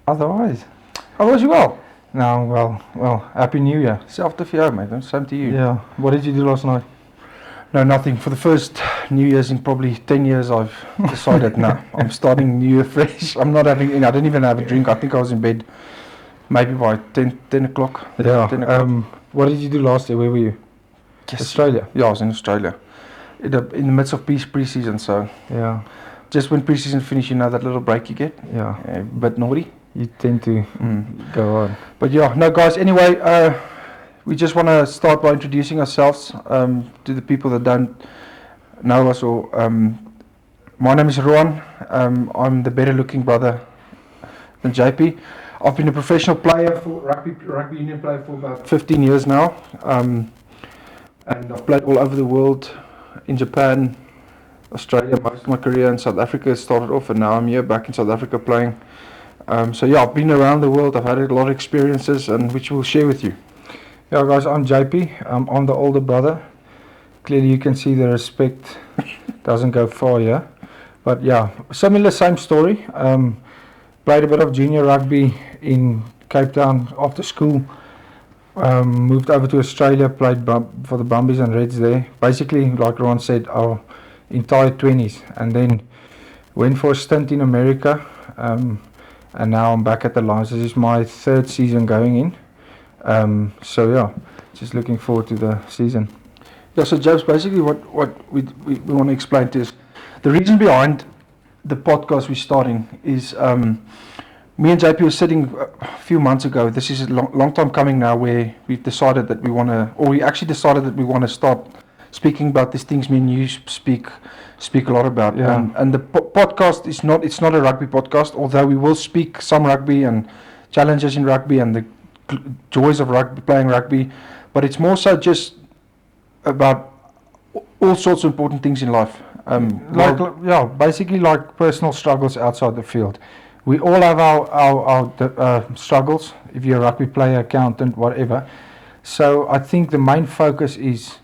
Otherwise, How was you well? no, well, Happy New Year. Self to fear, mate. Same to you. Yeah. What did you do last night? No, nothing. For the first New Year's in probably 10 years, I've decided, no, I'm starting New Year fresh. I'm not having any, I didn't even have a drink. I think I was in bed maybe by 10 o'clock. Yeah. 10 o'clock. What did you do last year? Where were you? Yes. Australia. Yeah, I was in Australia. In the midst of pre-season, so Yeah. just when pre-season finishes, you know that little break you get. Yeah. A bit naughty. You tend to go on. But yeah, no guys, anyway, we just want to start by introducing ourselves to the people that don't know us. Or my name is Rowan. I'm the better looking brother than JP. I've been a professional player for rugby union player for about 15 years now, and I've played all over the world, in Japan, Australia, most of my career in South Africa started off, and now I'm here back in South Africa playing. So yeah, I've been around the world. I've had a lot of experiences, and which we'll share with you. Yeah, guys, I'm JP. I'm the older brother. Clearly, you can see the respect doesn't go far here. But yeah, similar, same story. Played a bit of junior rugby in Cape Town after school. Moved over to Australia, played for the Brumbies and Reds there. Basically, like Ron said, our entire 20s. And then went for a stint in America. And now I'm back at the Lions. This is my third season going in. So yeah, just looking forward to the season. Yeah, so James, basically what we want to explain to is the reason behind the podcast we're starting is me and JP were sitting a few months ago. This is a long time coming now, where we decided that we want to, or we actually decided that we want to start speaking about these things me and you speak a lot about. Yeah. And the podcast is it's not a rugby podcast, although we will speak some rugby and challenges in rugby and the joys of rugby, playing rugby, but it's more so about all sorts of important things in life. Basically like personal struggles outside the field. We all have our struggles, if you're a rugby player, accountant, whatever. So I think the main focus is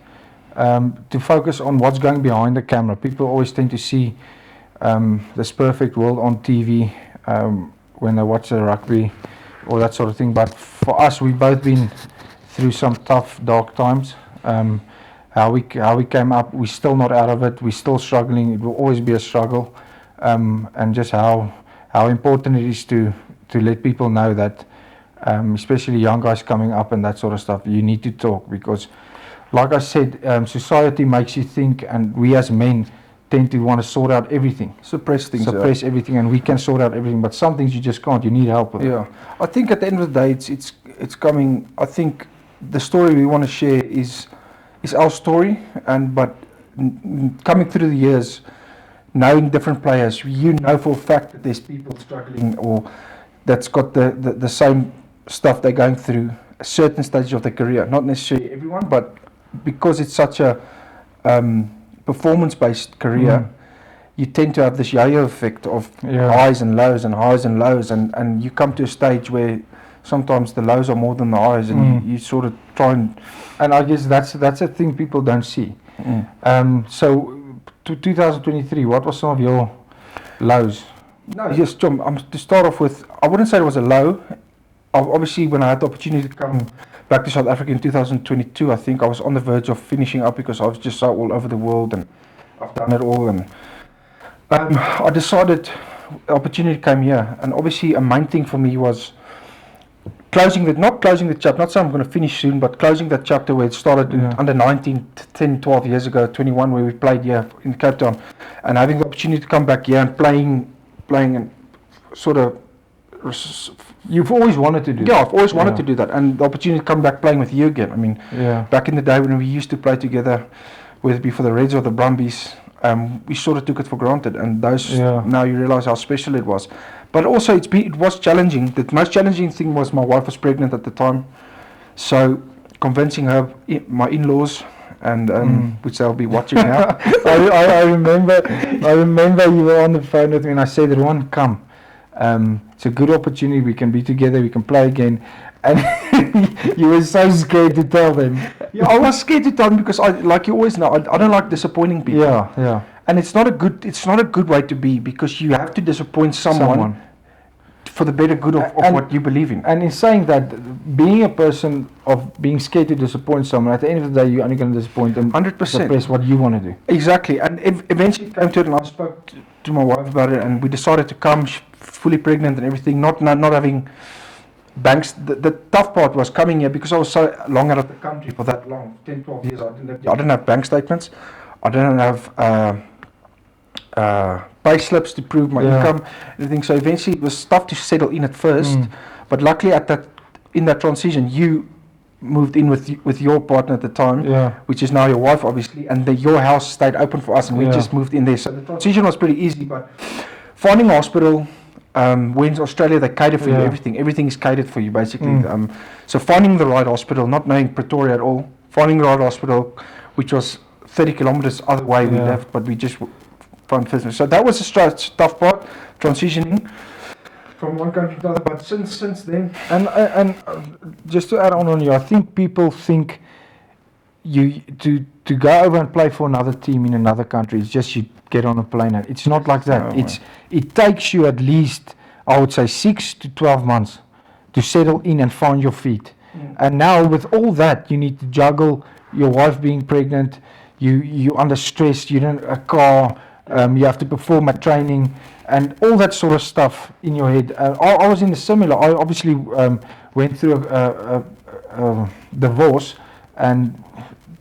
to focus on what's going behind the camera. People always tend to see this perfect world on TV when they watch the rugby or that sort of thing. But for us, we've both been through some tough, dark times. How we came up, we're still not out of it. We're still struggling. It will always be a struggle, and just how important it is to let people know that, especially young guys coming up and that sort of stuff. You need to talk because, like I said, society makes you think, and we as men tend to want to sort out everything, suppress things, everything, and we can sort out everything. But some things you just can't. You need help with. Yeah, I think at the end of the day, it's coming. I think the story we want to share is our story, but coming through the years, knowing different players, you know for a fact that there's people struggling or that's got the same stuff they're going through a certain stage of their career. Not necessarily everyone, but because it's such a performance-based career, you tend to have this yo-yo effect of highs and lows and highs and lows, and you come to a stage where sometimes the lows are more than the highs, and you sort of try and I guess that's a thing people don't see. So to 2023, what was some of your lows? No, yes, John, to start off with, I wouldn't say it was a low. Obviously, when I had the opportunity to come back to South Africa in 2022, I think I was on the verge of finishing up because I was just so all over the world and I've done it all, and I decided the opportunity came here, and obviously a main thing for me was not closing the chapter, not saying I'm going to finish soon, but closing that chapter where it started under 19, 10, 12 years ago, 21, where we played here in Cape Town, and having the opportunity to come back here and playing and sort of... You've always wanted to do that. Yeah, I've always wanted to do that, and the opportunity to come back playing with you again. I mean, back in the day when we used to play together, whether it be for the Reds or the Brumbies, we sort of took it for granted, and now you realise how special it was. But also it was challenging. The most challenging thing was my wife was pregnant at the time, so convincing her, my in-laws, and which they'll be watching now. I remember you were on the phone with me and I said, "Ron, come. It's a good opportunity. We can be together. We can play again." And you were so scared to tell them. Yeah, I was scared to tell them because like you always know, I don't like disappointing people. Yeah. And it's not a good way to be, because you have to disappoint someone for the better good of And- what you believe in. And in saying that, being a person of being scared to disappoint someone, at the end of the day, you're only going to disappoint them. 100%. Suppress what you want to do. Exactly, and eventually it came to it, and I spoke to my wife about it, and we decided to come fully pregnant and everything, not having banks. The tough part was coming here because I was so long out of the country for that long, 10, 12 years. I didn't have bank statements. I didn't have pay slips to prove my income, everything. So eventually it was tough to settle in at first, but luckily in that transition, you moved in with your partner at the time, which is now your wife, obviously, and your house stayed open for us, and we just moved in there. So the transition was pretty easy, but finding a hospital, when in Australia they cater for you, everything is catered for you, basically. So finding the right hospital, not knowing Pretoria at all, finding the right hospital, which was 30 kilometers other way we left, but we just found business. So that was a tough part, transitioning from one country to another. But since then, And just to add on you, I think people think you to go over and play for another team in another country is just you get on a plane. And it's not like that. It takes you at least, I would say, 6 to 12 months to settle in and find your feet. And now with all that, you need to juggle your wife being pregnant. You under stress. You don't a car. You have to perform at training and all that sort of stuff in your head. I was in a similar. I obviously went through a divorce, and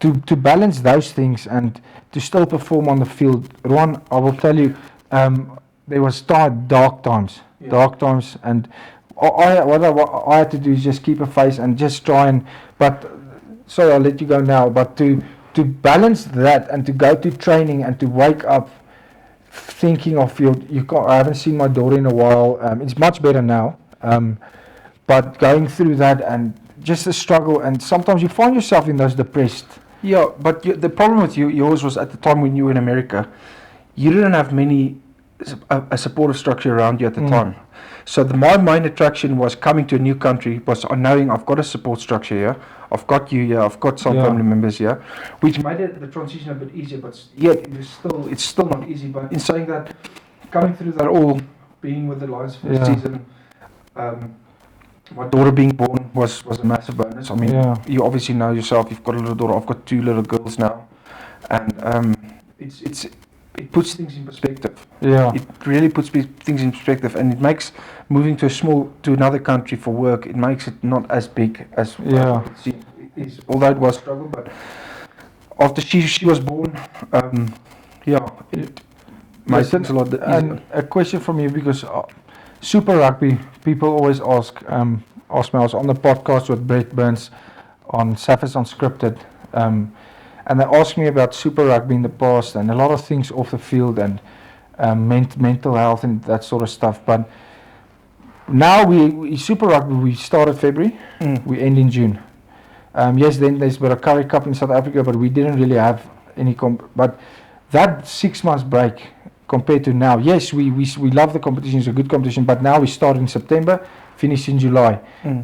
to balance those things and to still perform on the field, Ron, I will tell you, there was dark times, and what I had to do is just keep a face and just try and. But sorry, I'll let you go now. But to balance that and to go to training and to wake up thinking of I haven't seen my daughter in a while. It's much better now, but going through that and just the struggle, and sometimes you find yourself in those depressed. Yeah, but the problem with yours was at the time when you were in America, you didn't have a supportive structure around you at the time. So my main attraction was coming to a new country, was knowing I've got a support structure here, I've got you here, I've got some family members here, which made the transition a bit easier, but yet it's still not easy. But in saying that, coming through that all, being with the Lions first season, my daughter being born was a massive bonus. I mean, you obviously know yourself, you've got a little daughter, I've got 2 little girls now, and it puts things in perspective. It really puts things in perspective, and it makes moving to another country for work, it makes it not as big as it is, although it was a struggle. But after she was born, it made things a lot easier. And a question from you, because Super Rugby, people always ask me. I was on the podcast with Brett Burns on Saffers Unscripted, and they asked me about Super Rugby in the past and a lot of things off the field and mental health and that sort of stuff. But now we Super Rugby, we started February, we end in June. Yes, then there's been a Currie Cup in South Africa, but we didn't really have any. But that 6 months break compared to now, yes, we love the competition. It's a good competition, but now we start in September, finish in July.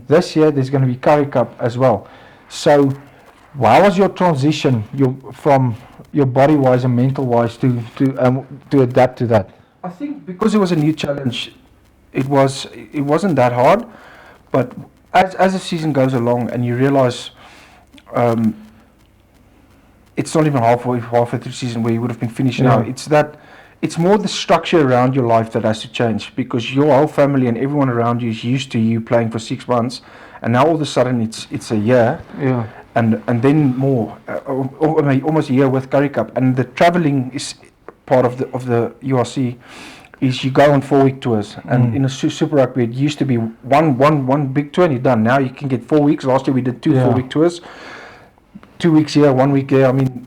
This year there's going to be Currie Cup as well. So, how was your transition, from your body-wise and mental-wise to adapt to that? I think because it was a new challenge, it wasn't that hard. But as the season goes along and you realise it's not even halfway through the season where you would have been finished now. It's more the structure around your life that has to change, because your whole family and everyone around you is used to you playing for 6 months, and now all of a sudden it's a year. And then more, almost a year with Currie Cup, and the travelling is part of the URC. Is you go on 4-week tours, and in a Super Rugby it used to be one big tour and you're done. Now you can get 4 weeks. Last year we did 2 4-week tours, 2 weeks here, 1 week there. I mean,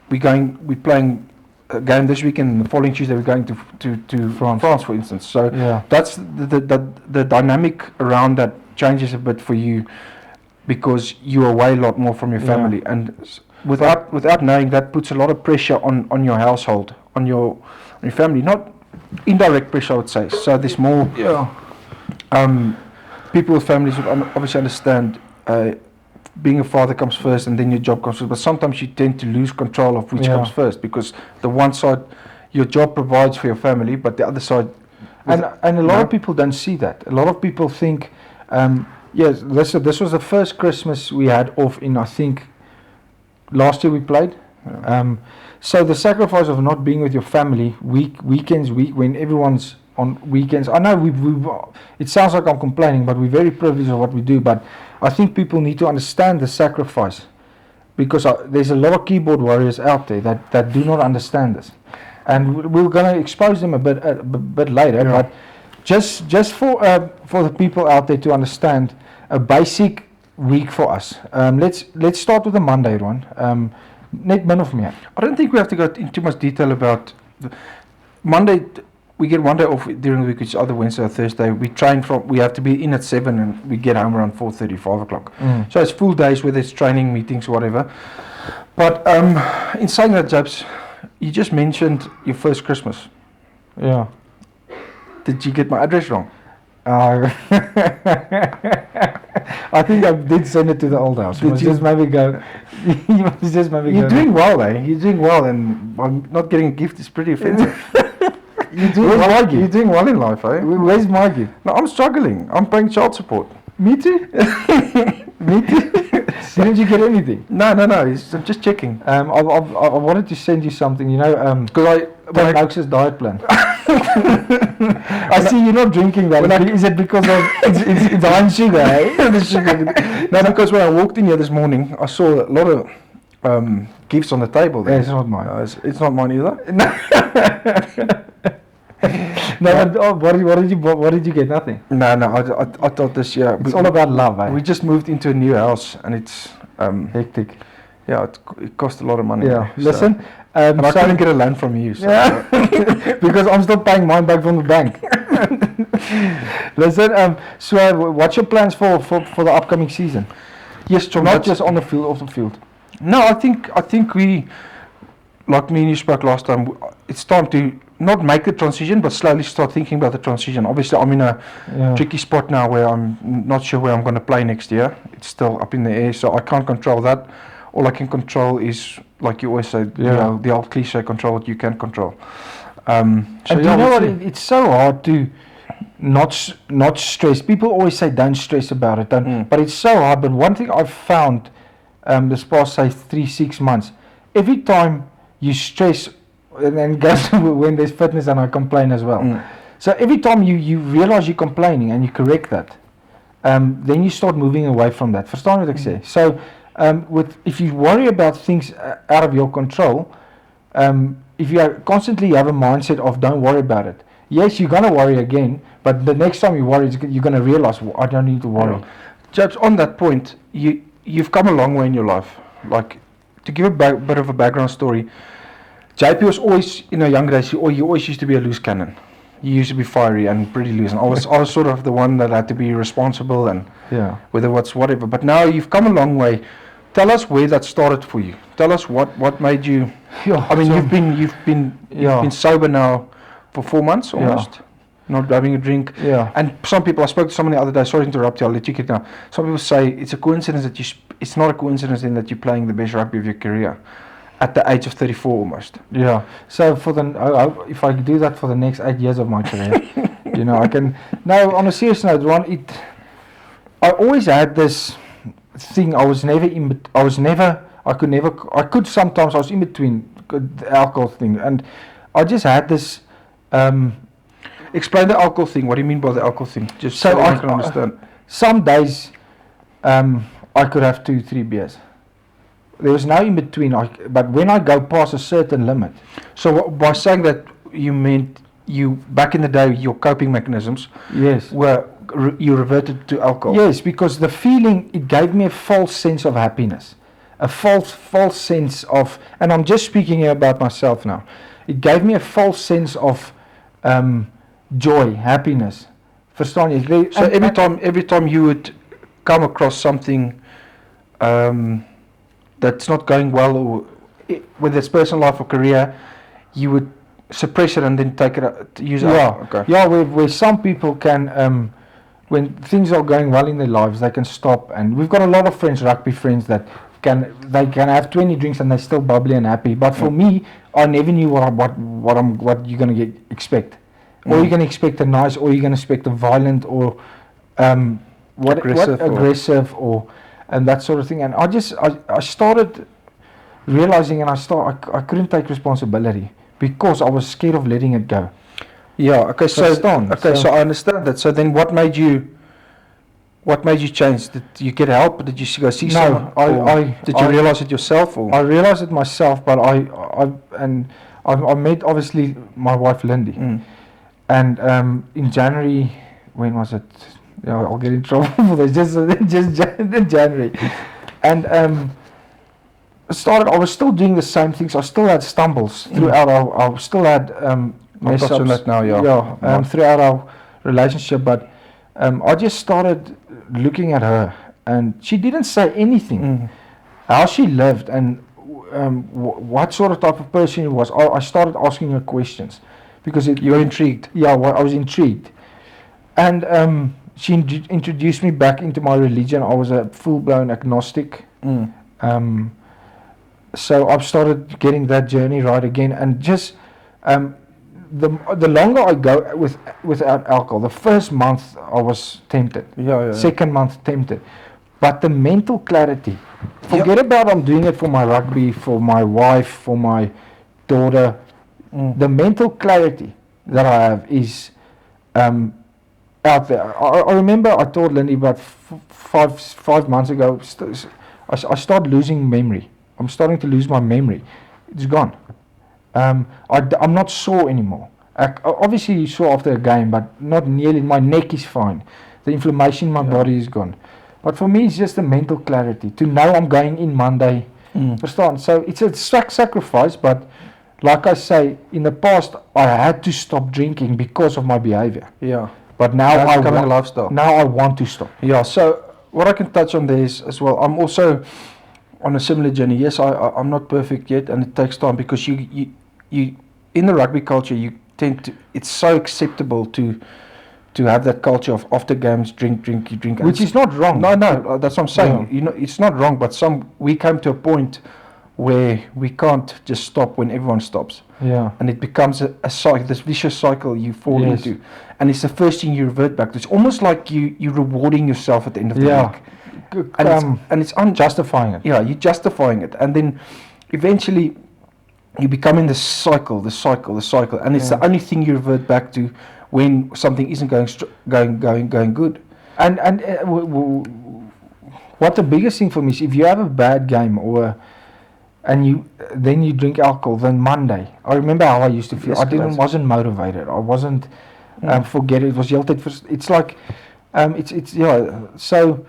we're playing a game this weekend, and the following Tuesday we're going to France, for instance. So that's the dynamic around that changes a bit for you, because you're away a lot more from your family, and without knowing, that puts a lot of pressure on your household, on your family, not indirect pressure, I would say. So there's more people with families would obviously understand being a father comes first and then your job comes first, but sometimes you tend to lose control of which comes first, because the one side your job provides for your family, but the other side And a lot of people don't see that. A lot of people think, yes, this was the first Christmas we had off in, I think, last year we played. Yeah. So the sacrifice of not being with your family weekends, when everyone's on weekends. I know it sounds like I'm complaining, but we're very privileged of what we do. But I think people need to understand the sacrifice, because there's a lot of keyboard warriors out there that do not understand this, and we're going to expose them a bit later. Yeah. But just for the people out there to understand a basic week for us. Let's start with the Monday one. Net min of meer. I don't think we have to go into too much detail about Monday. We get one day off during the week, which is either Wednesday or Thursday. We have to be in at 7 and we get home around 4:30, 5 o'clock. So it's full days, whether it's training, meetings, whatever. But in saying that, Jabs, you just mentioned your first Christmas. Yeah. Did you get my address wrong? I think I did send it to the old house. You must just maybe go. You're doing well, eh? You're doing well, and not getting a gift is pretty offensive. You're doing well in life, eh? Where's my gift? No, I'm struggling. I'm paying child support. Me too. Me too. Didn't you get anything? No. I'm just checking. I wanted to send you something. You know, Because Tom Oakes' diet plan. I see you're not drinking that. Is it because of it's high in sugar, eh? The sugar. No, because when I walked in here this morning, I saw a lot of gifts on the table there. Yeah, it's not mine. It's not mine either. No, but what did you get? Nothing. No. I thought this year. It's all about love, eh? We just moved into a new house, and it's hectic. Yeah, it cost a lot of money. Yeah. So. Listen. And I couldn't get a loan from you. So. Yeah. Because I'm still paying mine back from the bank. Listen. So, what's your plans for the upcoming season? Yes, John. Not just on the field, off the field. No, I think we, like me and you spoke last time, it's time to not make the transition, but slowly start thinking about the transition. Obviously, I'm in a tricky spot now where I'm not sure where I'm going to play next year. It's still up in the air, so I can't control that. All I can control is, like you always say, the old cliche, control what you can control. And you know what? It's so hard to not stress. People always say don't stress about it, but it's so hard. But one thing I've found this past, say, 3-6 months, every time you stress, and then guess when there's fitness, and I complain as well. So every time you realize you're complaining and you correct that, then you start moving away from that. Verstaan wat ek sê? So if you worry about things out of your control, if you constantly have a mindset of don't worry about it, yes, you're gonna worry again, but the next time you worry, you're gonna realize, well, I don't need to worry. Jabs, on that point, you've come a long way in your life. Like, to give a bit of a background story, JP was always, in our young days, he always used to be a loose cannon. He used to be fiery and pretty loose, and I was sort of the one that had to be responsible and whatever. But now you've come a long way. Tell us where that started for you. Tell us what made you. I mean, you've been sober now for 4 months almost, not having a drink. Yeah. And some people, I spoke to someone the other day. Sorry to interrupt you. I'll let you get now. Some people say it's a coincidence that it's not a coincidence in that you're playing the best rugby of your career at the age of 34 almost. Yeah. So if I do that for the next 8 years of my career, I can. No, on a serious note, Ron, I always had this thing. I could sometimes, I was in between the alcohol thing, and I just had this. Explain the alcohol thing. What do you mean by the alcohol thing? Just so I can understand. Some days, I could have 2-3 beers. There was no in between. But when I go past a certain limit. So by saying that, you meant you back in the day, your coping mechanisms. Yes. You reverted to alcohol. Yes, because the feeling, it gave me a false sense of happiness, a false sense of, and I'm just speaking here about myself now. It gave me a false sense of joy, happiness. Verstaan jy? So every time you would come across something that's not going well, or whether it's personal life or career, you would suppress it and then take it out, use it. Yeah, where some people can, when things are going well in their lives, they can stop. And we've got a lot of friends, rugby friends, that can have 20 drinks and they're still bubbly and happy. But for me, I never knew what you're gonna expect. Or you're going to expect a nice, or you're going to expect a violent, or aggressive, or and that sort of thing. And I started realizing, and I couldn't take responsibility because I was scared of letting it go. Yeah. Okay. So I understand that. So then, what made you change? Did you get help? Did you go see someone? Did you realize it yourself? Or? I realized it myself, but I met obviously my wife Lindy, and in January, when was it? Yeah, I'll get in trouble for this. Just January, and I was still doing the same things. I still had stumbles throughout I still had mess ups. That now, throughout our relationship, but I just started looking at her, and she didn't say anything. How she lived and what sort of type of person she was. I started asking her questions because you were intrigued. Yeah, I was intrigued, and she introduced me back into my religion. I was a full-blown agnostic. So I've started getting that journey right again, and just the longer I go without alcohol, the first month I was tempted. Second month tempted, but the mental clarity. Forget about I'm doing it for my rugby, for my wife, for my daughter. The mental clarity that I have is out there. I remember I told Lindy about 5 months ago. I started losing memory. I'm starting to lose my memory. It's gone. I'm not sore anymore. Obviously you sore after a game, but not nearly. My neck is fine. The inflammation in my body is gone. But for me, it's just the mental clarity to know I'm going in Monday. Understand? So it's a sacrifice, but like I say, in the past I had to stop drinking because of my behavior. Yeah. But now a lifestyle. Now I want to stop. Yeah. So what I can touch on there is as well. I'm also on a similar journey. Yes, I'm not perfect yet, and it takes time because you in the rugby culture you tend to. It's so acceptable to have that culture of after games drink, which is not wrong. No, that's what I'm saying. You know, it's not wrong, but we come to a point where we can't just stop when everyone stops. Yeah. And it becomes a cycle, this vicious cycle you fall into, and it's the first thing you revert back to. It's almost like you're rewarding yourself at the end of the week. And it's justifying it. Yeah, you're justifying it, and then eventually you become in the cycle, and it's the only thing you revert back to when something isn't going good. And what the biggest thing for me is, if you have a bad game then you drink alcohol, then Monday, I remember how I used to feel. Wasn't motivated. I wasn't forget it. It was it's like so.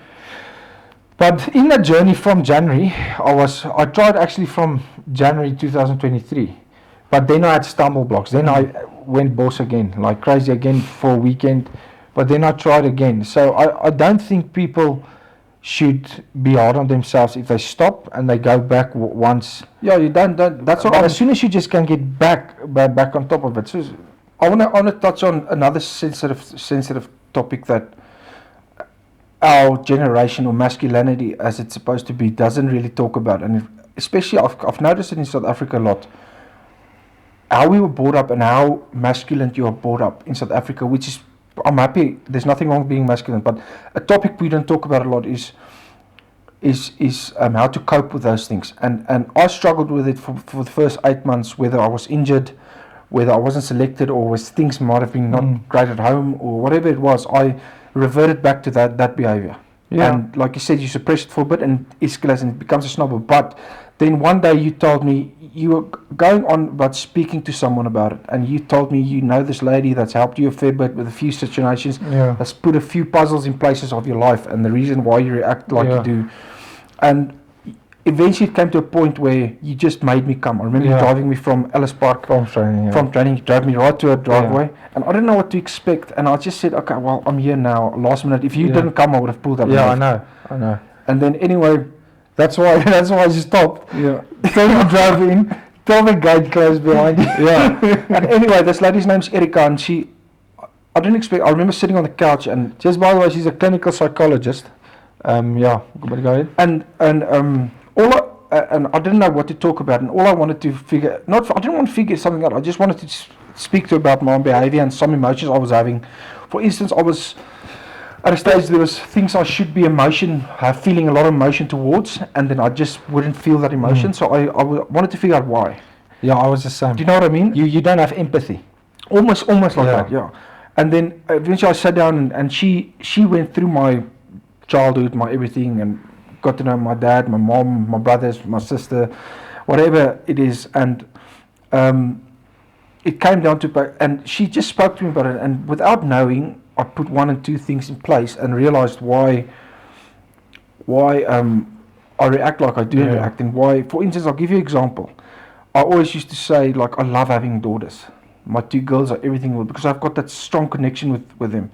But in that journey from January, I tried actually from January 2023, but then I had stumble blocks. Then I went boss again, like crazy again for a weekend, but then I tried again. So I don't think people should be hard on themselves if they stop and they go back once. Yeah, you don't. That's what. As soon as you just can get back on top of it. So I wanna touch on another sensitive topic that our generation, or masculinity as it's supposed to be, doesn't really talk about, and especially I've noticed it in South Africa a lot. How we were brought up and how masculine you are brought up in South Africa, which is, I'm happy. There's nothing wrong with being masculine, but a topic we don't talk about a lot is how to cope with those things. And I struggled with it for the first 8 months, whether I was injured, whether I wasn't selected, or things might have been not great at home, or whatever it was. I reverted back to that behavior. Yeah. And like you said, you suppress it for a bit and it escalates and it becomes a snowball. But then one day you told me you were going on about speaking to someone about it, and you told me you know this lady that's helped you a fair bit with a few situations, that's put a few puzzles in places of your life and the reason why you react like you do. And eventually it came to a point where you just made me come. I remember you driving me from Ellis Park from training. You drove me right to a driveway, and I didn't know what to expect, and I just said, okay, well, I'm here now. Last minute, if you didn't come, I would have pulled up. I know. And then anyway, that's why I just stopped. Yeah. Then you drove in, tell the gate closed behind you. And anyway, this lady's name's Erica, and I didn't expect. I remember sitting on the couch, and just by the way, she's a clinical psychologist. Go ahead. And I didn't know what to talk about, and all I wanted to I didn't want to figure something out. I just wanted to speak to her about my own behavior and some emotions I was having. For instance, I was at a stage there was things I should be feeling a lot of emotion towards, and then I just wouldn't feel that emotion. So I wanted to figure out why. Yeah, I was the same. Do you know what I mean? You don't have empathy. Almost like that, yeah. And then eventually I sat down and she went through my childhood, my everything, and got to know my dad, my mom, my brothers, my sister, whatever it is. And it came down to, and she just spoke to me about it. And without knowing, I put one and two things in place and realized why I react like I do react, and why. For instance, I'll give you an example. I always used to say, like, I love having daughters. My two girls are everything, because I've got that strong connection with them,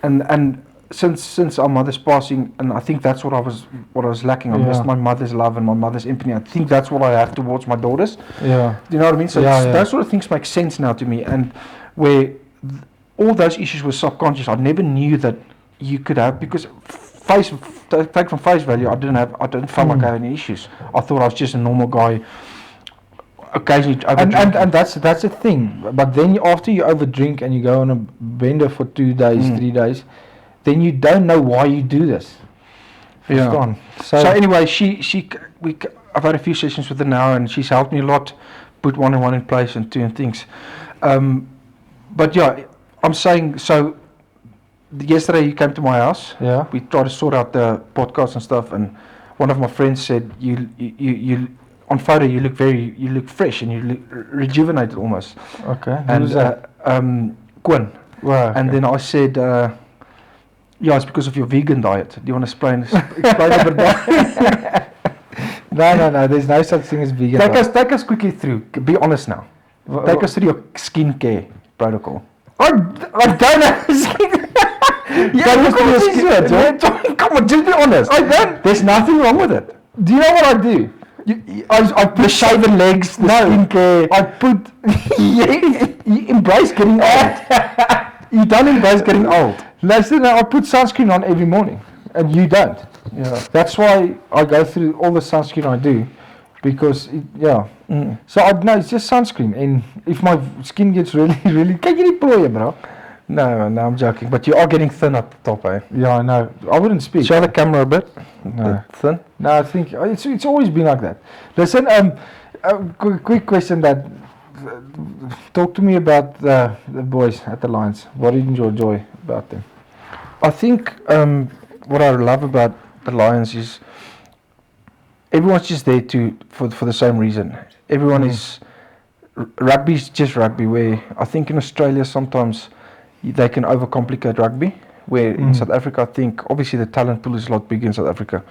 and since our mother's passing, and I think that's what I was lacking. I missed my mother's love and my mother's empathy. I think that's what I have towards my daughters. Yeah. Do you know what I mean? So those sort of things make sense now to me, and where all those issues were subconscious. I never knew that you could have, because take from face value, I didn't feel like I had any issues. I thought I was just a normal guy. Occasionally and that's the thing. But then after you overdrink and you go on a bender for 2 days, 3 days, then you don't know why you do this. Yeah. So anyway, I've had a few sessions with her now, and she's helped me a lot, put one and one in place and doing things. But yeah, I'm saying, so yesterday you came to my house. Yeah. We tried to sort out the podcast and stuff, and one of my friends said, you on photo you look fresh and you look rejuvenated almost. Okay. And Who's that? Quinn. Wow. And then I said, yeah, it's because of your vegan diet. Do you want to explain a bit more? No. There's no such thing as vegan. Take us quickly through. Be honest now. Take us through your skincare protocol. I don't know. Come on, just be honest. I don't. There's nothing wrong with it. Do you know what I do? I put The shaven legs, the skincare. I put. You embrace getting old. You don't embrace getting old. Listen, I put sunscreen on every morning, and you don't. Yeah. That's why I go through all the sunscreen I do, because So I know it's just sunscreen, and if my skin gets really, can you deploy it, bro? No, I'm joking. But you are getting thin at the top, eh? Yeah, I know. I wouldn't speak. Show the camera a bit. No. Thin. No, I think it's always been like that. Listen, quick question. Talk to me about the boys at the Lions. What did you enjoy about them? I think what I love about the Lions is everyone's just there for the same reason. Everyone is rugby's just rugby. Where I think in Australia sometimes they can overcomplicate rugby. Where in South Africa, I think obviously the talent pool is a lot bigger in South Africa,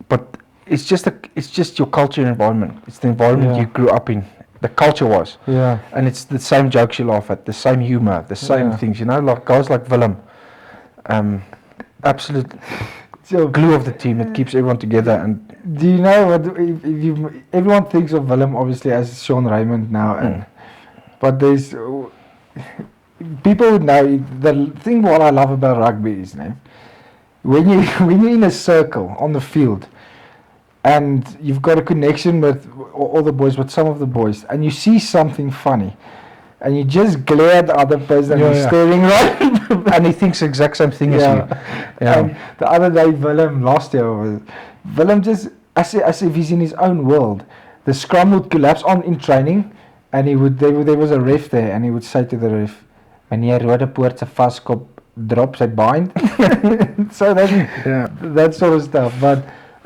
but it's just your culture and environment. It's the environment you grew up in. The culture was. Yeah. And it's the same jokes you laugh at, the same humor, the same things, like guys like Willem. Absolute glue of the team. It keeps everyone together. And do you know what? Everyone thinks of Willem obviously as Sean Raymond now, but there's people would know the thing. What I love about rugby is, when you're in a circle on the field, and you've got a connection with all the boys, with some of the boys, and you see something funny, and you just glare at the other person and he's staring right and he thinks the exact same thing as you. And the other day, last year, Willem just, as if he's in his own world. The scrum would collapse in training, and there was a ref there, and he would say to the ref, "Meneer Rodepoort se vaskop drop sy bind." So that sort of stuff. But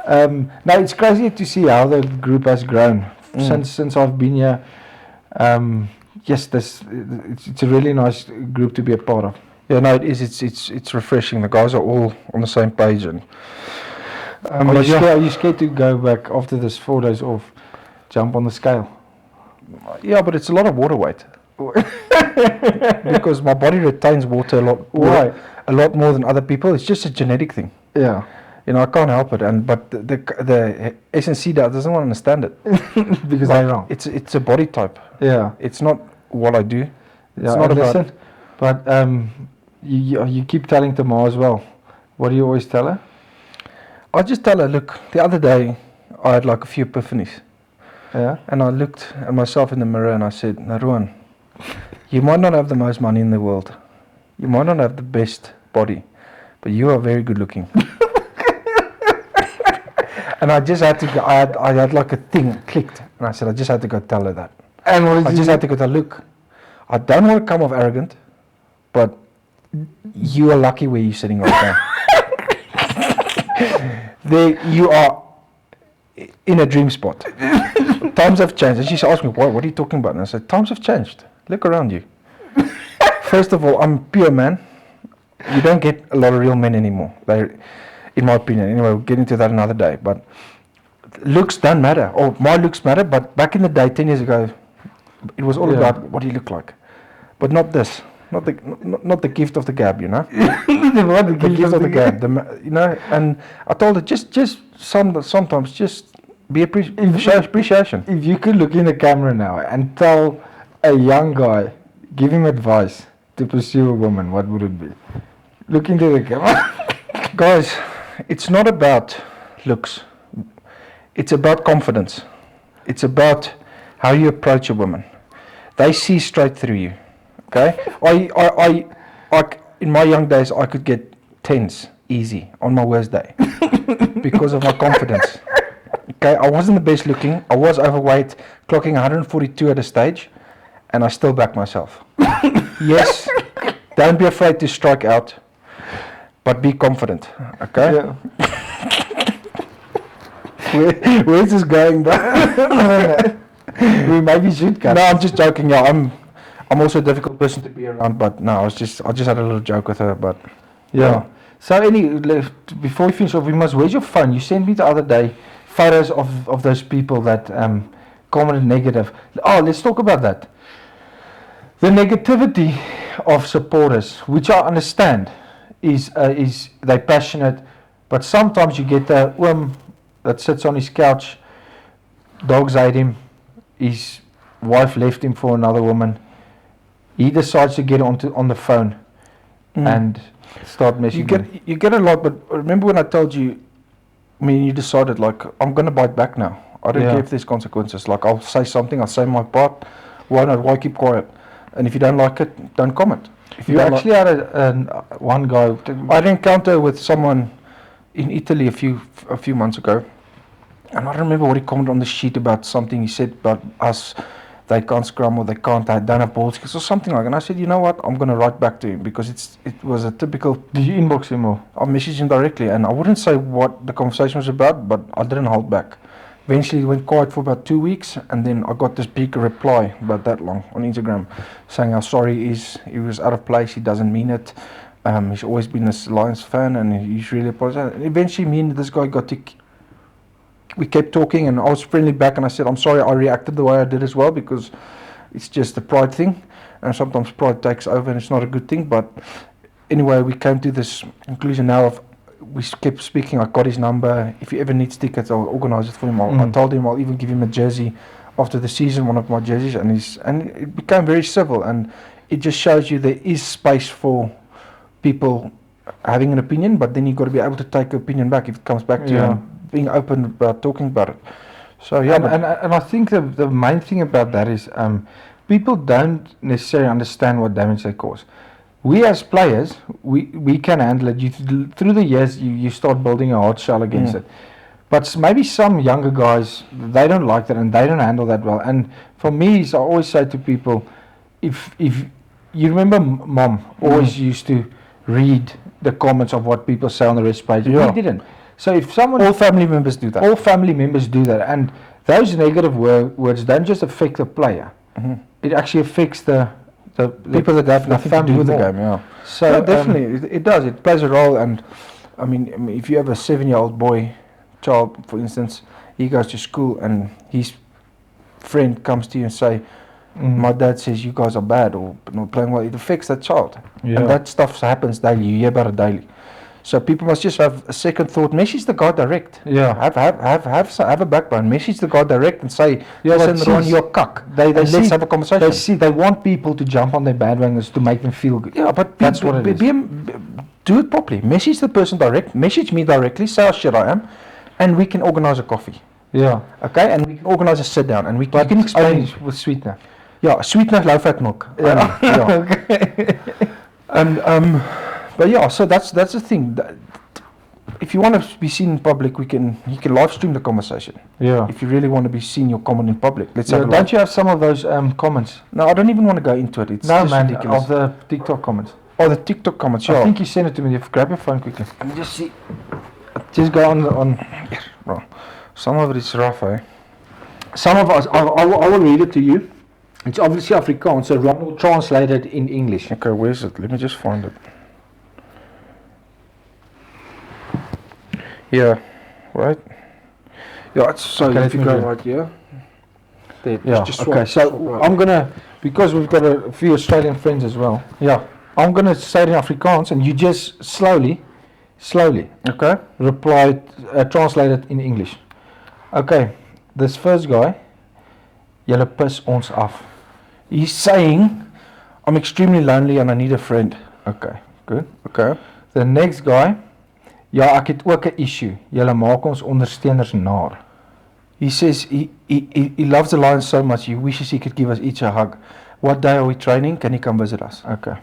no, it's crazy to see how the group has grown since I've been here. Yes, it's a really nice group to be a part of. Yeah, no, it is. It's refreshing. The guys are all on the same page, and are you scared to go back after this 4 days off? Jump on the scale? Yeah, but it's a lot of water weight. Because my body retains water a lot. Why? A lot more than other people. It's just a genetic thing. Yeah. I can't help it, but the SNC doesn't want to understand it because they're wrong. It's a body type. Yeah. It's not what I do. It's Yeah, not about. But you keep telling Tamar as well. What do you always tell her? I just tell her, look, the other day I had like a few epiphanies. Yeah. And I looked at myself in the mirror and I said, Naruan, You might not have the most money in the world. You might not have the best body, but you are very good looking. And I just had to go, I had like a thing clicked, and I said I just had to go tell her that. And what did I you just do? had to go tell, look, I don't want to come off arrogant, but you are lucky where you're sitting right now. There you are in a dream spot. Times have changed. And she asked me, what are you talking about? And I said, times have changed. Look around you. First of all, I'm a pure man. You don't get a lot of real men anymore. They're, in my opinion. Anyway, we'll get into that another day. But looks don't matter. Or my looks matter. But back in the day, 10 years ago, it was all about what do you look like. But not this. Not the gift of the gab, you know. The gift of the gab. You know. And I told her just sometimes just be show appreciation. If you could look in the camera now and tell a young guy, give him advice to pursue a woman, what would it be? Look into the camera. Guys, it's not about looks. It's about confidence. It's about how you approach a woman. They see straight through you. Okay? I in my young days, I could get 10s easy on my worst day because of my confidence. Okay, I wasn't the best looking. I was overweight, clocking 142 at a stage, and I still back myself. Yes, don't be afraid to strike out, but be confident. Okay? Yeah. Where's this going, bro? We maybe should cut. No, I'm just joking. Yeah, I'm also a difficult person to be around, but no, I just had a little joke with her, but yeah. So before we finish off, where's your phone? You sent me the other day photos of those people that commented negative. Oh, let's talk about that. The negativity of supporters, which I understand, is they're passionate, but sometimes you get a worm that sits on his couch, dogs hate him, his wife left him for another woman. He decides to get on the phone and start messaging. You get a lot, but remember when I told you, you decided like I'm gonna bite back now. I don't care if there's consequences. Like I'll say something, I'll say my part. Why keep quiet? And if you don't like it, don't comment. If you actually had one guy. I had an encounter with someone in Italy a few months ago, and I don't remember what he commented on the sheet about something he said about us. They can't scrum or they don't have balls or something like that. And I said, you know what, I'm going to write back to him because it was a typical... Did you inbox him or? I messaged him directly and I wouldn't say what the conversation was about, but I didn't hold back. Eventually he went quiet for about 2 weeks and then I got this big reply about that long on Instagram saying how sorry he is, he was out of place, he doesn't mean it. He's always been a Lions fan and he's really apologized. And eventually me and this guy we kept talking and I was friendly back and I said, I'm sorry I reacted the way I did as well because it's just a pride thing and sometimes pride takes over and it's not a good thing. But anyway, we came to this conclusion now of we kept speaking. I got his number. If he ever needs tickets, I'll organize it for him. I told him I'll even give him a jersey after the season, one of my jerseys, and it became very civil and it just shows you there is space for people having an opinion, but then you've got to be able to take your opinion back if it comes back to you and being open about talking about it. So and I think the main thing about that is people don't necessarily understand what damage they cause. We as players, we can handle it. Through the years, you start building a hard shell against it. But maybe some younger guys, they don't like that and they don't handle that well. And for me, I always say to people, if you remember Mom always used to read the comments of what people say on the rest page. We didn't. So if someone... All family members do that. All family members do that. And those negative words don't just affect the player. It actually affects the people that have nothing to do with the game. So definitely, it does. It plays a role. And I mean, if you have a 7-year-old child, for instance, he goes to school and his friend comes to you and say, my dad says you guys are bad or not playing well, it affects that child. And that stuff happens daily. You hear about it daily. So people must just have a second thought. Message the guy direct. Have a backbone. Message the guy direct and say, listen, Ron, you're cuck. Let's have a conversation. They want people to jump on their bandwagons to make them feel good. Yeah, but that's what it is. Do it properly. Message the person direct. Message me directly. Say how shit I am, and we can organize a coffee. Yeah. Okay, and we can organize a sit down, and you can explain with sweetener. Yeah, sweetener, low-fat milk. Yeah. Yeah. Okay. And but yeah, so that's the thing. If you want to be seen in public, you can live stream the conversation. Yeah. If you really want to be seen, your comment in public. Let's Yeah, have a don't look. you have some of those comments? No, I don't even want to go into it. It's No, just man, ridiculous. of the TikTok comments. Oh, the TikTok comments. Yeah. I think you sent it to me. Grab your phone quickly. Let me just see. Just go on. Bro, some of it is rough, eh? Some of us, I will read it to you. It's obviously Afrikaans, so Ron will translate it in English. Okay, where's it? Let me just find it. Yeah, right? Yeah, it's so Okay, if you let me go do it. right here. There, Yeah, just okay, swipe so right. I'm gonna, because we've got a few Australian friends as well, Yeah, I'm gonna say it in Afrikaans and you just slowly okay. reply, translate it in English. Okay, this first guy, julle pis ons af. He's saying, I'm extremely lonely and I need a friend. Okay, good. Okay. The next guy, ja, ek het ook 'n issue. Julle maak ons ondersteuners naar. He says he loves the Lions so much, he wishes he could give us each a hug. What day are we training? Can he come visit us? Okay.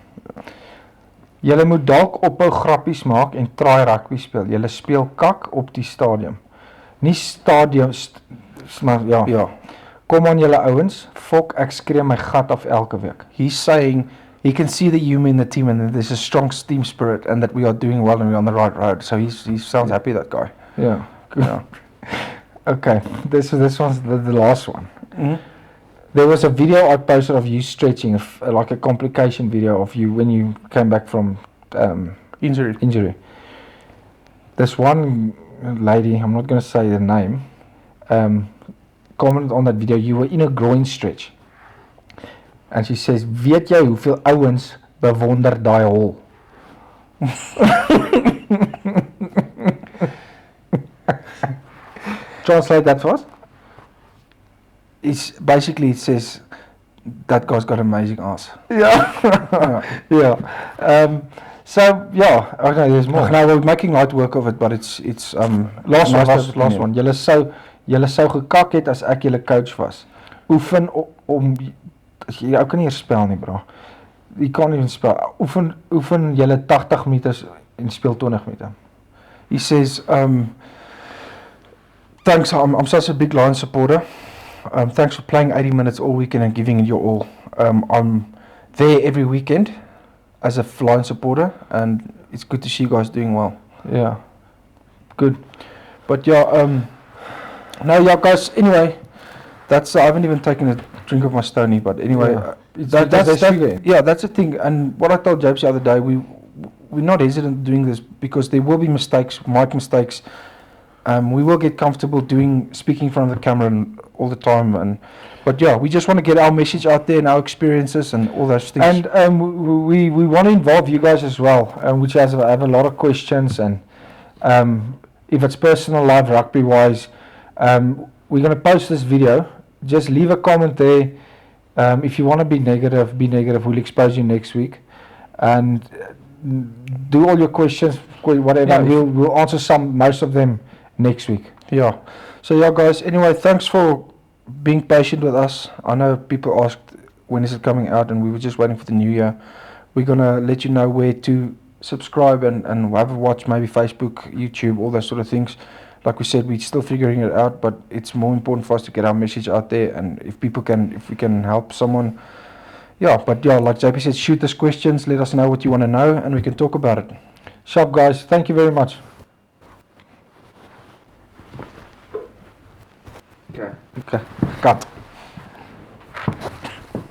Julle moet dalk ophou grappies maak en try rugby speel. Julle speel kak op die stadium. Nie stadium, maar ja. Yeah. Kom aan julle ouens, fok ek skree my gat af elke week. He's saying he can see the humour in the team and that there's a strong team spirit and that we are doing well and we're on the right road. So he sounds happy, that guy. Yeah. Good. Yeah. Okay, this one's the last one. Mm-hmm. There was a video I posted of you stretching, like a complication video of you when you came back from injury. This one lady, I'm not going to say the name, commented on that video, you were in a groin stretch. And she says, weet jy hoeveel ouens bewonder daai hol? Translate that for us. It's basically, it says that guy's got amazing ass. Yeah. Yeah. So yeah, okay, there's more. No, we're making light work of it, but it's Last nice one. Julle sou gekak het as ek julle coach was. Oefen om jy kan nie spel nie, bro. You can't even spell. Oefen julle 80 meters en speel 20 meter. He says, thanks, I'm such a big Lions supporter. Thanks for playing 80 minutes all weekend and giving it your all. I'm there every weekend as a Lions supporter, and it's good to see you guys doing well. Yeah. Good. But yeah, no, yeah, guys. Anyway, that's I haven't even taken a drink of my Stony, but anyway, Yeah. that's the thing. And what I told James the other day, we're not hesitant doing this because there will be mistakes, mic mistakes. We will get comfortable speaking in front of the camera all the time, but yeah, we just want to get our message out there and our experiences and all those things. And we want to involve you guys as well, which have a lot of questions, and if it's personal life rugby wise, we're going to post this video. Just leave a comment there. If you want to be negative, we'll expose you next week, and do all your questions, whatever. Yeah, we'll answer most of them next week. Yeah. So yeah, guys. Anyway, thanks for being patient with us. I know people asked when is it coming out, and we were just waiting for the new year. We're gonna let you know where to subscribe and have a watch, maybe Facebook, YouTube, all those sort of things. Like we said, we're still figuring it out, but it's more important for us to get our message out there. And if we can help someone, yeah. But yeah, like JP said, shoot us questions. Let us know what you want to know, and we can talk about it. Sharp, guys. Thank you very much. Okay. Okay. Cut.